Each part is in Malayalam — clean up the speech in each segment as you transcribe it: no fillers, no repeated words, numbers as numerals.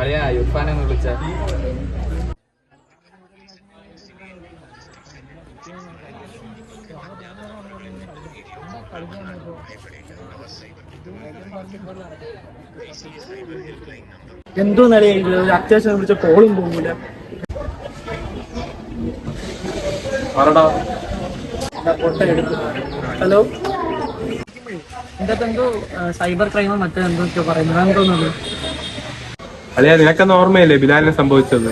അറിയാ ഇർഫാനെ ഒന്ന് വിളിച്ച എന്തോ നിലയായി അത്യാവശ്യം വിളിച്ച കോളും പോകൂല. ഹലോ, ഇതൊക്കെ എന്തോ സൈബർ ക്രൈമോ മറ്റോ എന്തൊക്കെയോ പറയുന്നത്, എന്തോന്നുള്ളൂ. അതെ, നിനക്കെന്ന് ഓർമ്മയില്ലേ ബിലാലിനെ സംഭവിച്ചത്?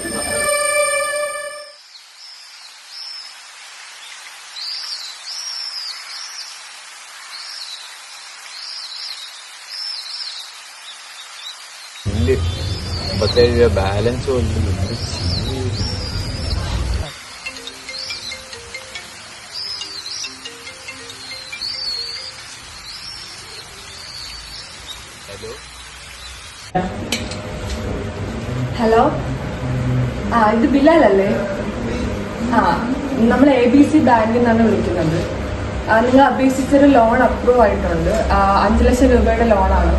ബാലൻസ് ഹലോ, ഇത് ബിലാൽ അല്ലേ? നമ്മൾ ABC ബാങ്കിൽ നിന്നാണ് വിളിക്കുന്നത്. നിങ്ങൾ അപേക്ഷിച്ചൊരു ലോൺ അപ്രൂവ് ആയിട്ടുണ്ട്. 5 ലക്ഷം രൂപയുടെ ലോണാണ്.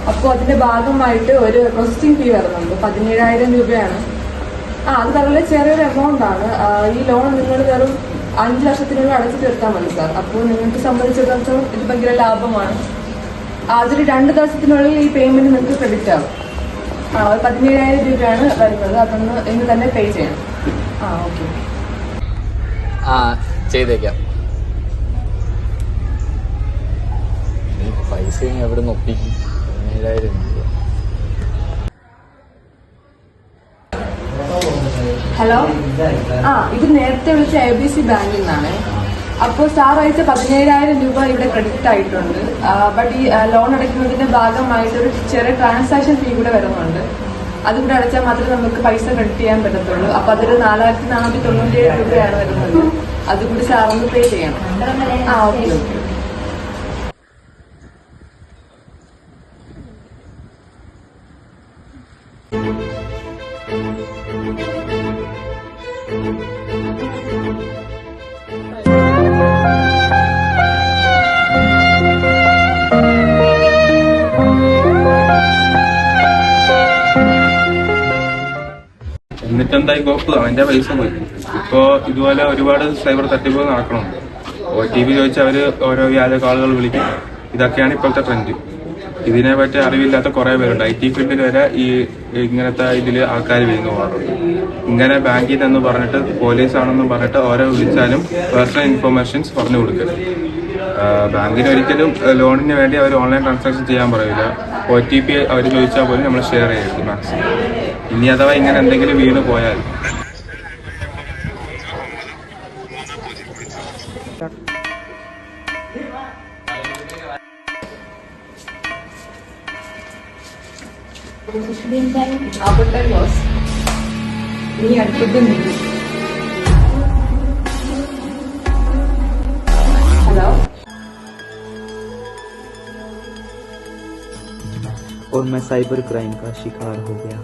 അപ്പോൾ അതിന്റെ ഭാഗമായിട്ട് ഒരു പ്രോസസിംഗ് ഫീ വരുന്നുണ്ട്. 17,000 രൂപയാണ്. അത് വളരെ ചെറിയൊരു എമൗണ്ട് ആണ്. ഈ ലോൺ നിങ്ങൾ വെറും 5 ലക്ഷത്തിനുള്ളിൽ അടച്ചു തീർത്താൽ മതി സാർ. അപ്പോൾ നിങ്ങൾക്ക് സംബന്ധിച്ചിടത്തോളം ഇത് ഭയങ്കര ലാഭമാണ്. അതൊരു 2 ദിവസത്തിനുള്ളിൽ ഈ പേയ്മെന്റ് നിങ്ങൾക്ക് ക്രെഡിറ്റ് ആവും. 17,000 രൂപയാണ് വരുന്നത്. അതൊന്ന് ഇന്ന് തന്നെ പേ ചെയ്യണം. ഓക്കെ. ചെയ്തേക്കാം. നീ പൈസ എവിടെ നിന്ന് ഒപ്പിക്കും? 17,000 രൂപ. ഹലോ, ഇത് നേരത്തെ വിളിച്ച ABC ബാങ്കിൽ നിന്നാണ്. അപ്പോൾ സാർ അയച്ച 17,000 രൂപ ഇവിടെ ക്രെഡിറ്റ് ആയിട്ടുണ്ട്. ബട്ട് ഈ ലോൺ അടയ്ക്കുന്നതിന്റെ ഭാഗമായിട്ട് ഒരു ചെറിയ ട്രാൻസാക്ഷൻ ഫീ കൂടെ വരുന്നുണ്ട്. അതുകൂടെ അടച്ചാൽ മാത്രമേ നമുക്ക് പൈസ ക്രെഡിറ്റ് ചെയ്യാൻ പറ്റത്തുള്ളൂ. അപ്പൊ അതൊരു 4,497 രൂപയാണ് വരുന്നത്. അതുകൂടി സാർ ഒന്ന് പേ ചെയ്യണം. Okay okay. എന്നിട്ടെന്തായി കോപ്പ്? അവന്റെ പൈസ പോയി. ഇപ്പോ ഇതുപോലെ ഒരുപാട് സൈബർ തട്ടിപ്പുകൾ നടക്കണുണ്ട്. OTP ചോദിച്ചാൽ അവര് ഓരോ വ്യാജ കാളുകൾ വിളിക്കും. ഇതൊക്കെയാണ് ഇപ്പോഴത്തെ ട്രെൻഡ്. ഇതിനെ പറ്റി അറിവില്ലാത്ത കുറെ പേരുണ്ട്. IT ഫീൽഡിൽ വരെ ഇങ്ങനത്തെ ഇതിൽ ആൾക്കാർ വീഴുന്നു പോകാറുണ്ട്. ഇങ്ങനെ ബാങ്കിൽ നിന്ന് പറഞ്ഞിട്ട് പോലീസാണെന്നും പറഞ്ഞിട്ട് ഓരോ വിളിച്ചാലും പേഴ്സണൽ ഇൻഫർമേഷൻസ് പറഞ്ഞു കൊടുക്കരുത്. ബാങ്കിന് ഒരിക്കലും ലോണിന് വേണ്ടി അവർ ഓൺലൈൻ ട്രാൻസാക്ഷൻ ചെയ്യാൻ പറയില്ല. OTP അവർ ചോദിച്ചാൽ പോലും നമ്മൾ ഷെയർ ചെയ്യരുത് മാക്സിമം. ഇനി അഥവാ ഇങ്ങനെ എന്തെങ്കിലും വീണ് പോയാൽ നീ അടുത്തത് ഹലോ. और मैं साइबर क्राइम का शिकार हो गया।